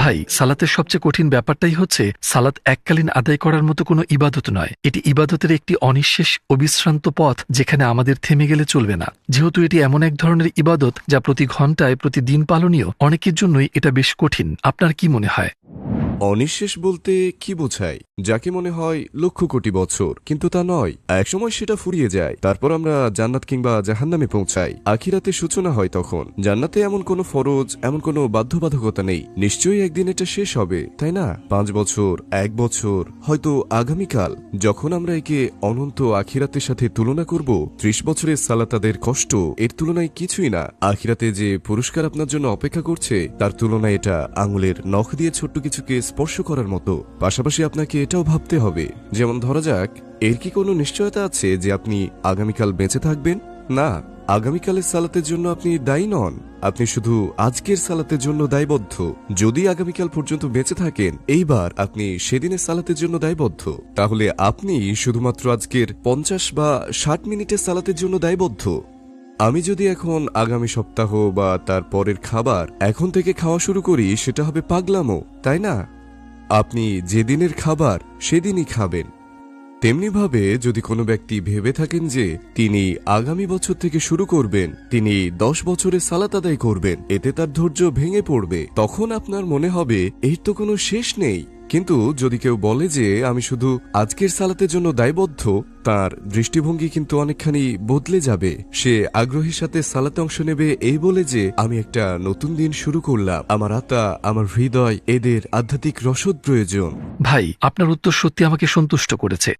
ভাই, সালাতের সবচেয়ে কঠিন ব্যাপারটাই হচ্ছে সালাত এককালীন আদায় করার মতো কোনো ইবাদত নয়। এটি ইবাদতের একটি অনিঃশেষ অবিশ্রান্ত পথ, যেখানে আমাদের থেমে গেলে চলবে না। যেহেতু এটি এমন এক ধরনের ইবাদত যা প্রতি ঘন্টায় প্রতিদিন পালনীয়, অনেকের জন্যই এটা বেশ কঠিন। আপনার কি মনে হয়? অনিঃশেষ বলতে কি বোঝায়? যাকে মনে হয় লক্ষ কোটি বছর, কিন্তু তা নয়। একসময় সেটা ফুরিয়ে যায়, তারপর আমরা জান্নাত কিংবা জাহান্নামে পৌঁছাই। আখিরাতে সূচনা হয় তখন। জান্নাতে এমন কোনো ফরজ, এমন কোনো বাধ্যবাধকতা নেই। নিশ্চয়ই একদিন এটা শেষ হবে, তাই না? 5 বছর, 1 বছর, হয়তো আগামীকাল। যখন আমরা একে অনন্ত আখিরাতের সাথে তুলনা করব, 30 বছরের সালাতাদের কষ্ট এর তুলনায় কিছুই না। আখিরাতে যে পুরস্কার আপনার জন্য অপেক্ষা করছে, তার তুলনায় এটা আঙুলের নখ দিয়ে ছোট্ট কিছুকে স্পর্শ করার মতো। পাশাপাশি আপনাকে এটাও ভাবতে হবে, যেমন ধরা যাক, এর কি কোনো নিশ্চয়তা আছে যে আপনি আগামীকাল বেঁচে থাকবেন? না, আগামীকালের সালাতের জন্য আপনি দায়ী নন। আপনি শুধু আজকের সালাতের জন্য দায়বদ্ধ। যদি আগামীকাল পর্যন্ত বেঁচে থাকেন, এইবার আপনি সেদিনের সালাতের জন্য দায়বদ্ধ। তাহলে আপনি শুধুমাত্র আজকের 50 বা 60 মিনিটের সালাতের জন্য দায়বদ্ধ। আমি যদি এখন আগামী সপ্তাহ বা তার পরের খাবার এখন থেকে খাওয়া শুরু করি, সেটা হবে পাগলামো, তাই না? আপনি যেদিনের খাবার সেদিনই খাবেন। তেমনিভাবে যদি কোনো ব্যক্তি ভেবে থাকেন যে তিনি আগামী বছর থেকে শুরু করবেন, তিনি 10 বছরে সালাত আদায় করবেন, এতে তার ধৈর্য ভেঙে পড়বে। তখন আপনার মনে হবে এর তো কোনো শেষ নেই। কিন্তু যদি কেউ বলে যে আমি শুধু আজকের সালাতের জন্য দায়বদ্ধ, তার দৃষ্টিভঙ্গি কিন্তু অনেকখানি বদলে যাবে। সে আগ্রহের সাথে সালাতে অংশ নেবে এই বলে যে আমি একটা নতুন দিন শুরু করলাম, আমার আত্মা, আমার হৃদয়, এদের আধ্যাত্মিক রসদ প্রয়োজন। ভাই, আপনার উত্তর সত্যি আমাকে সন্তুষ্ট করেছে।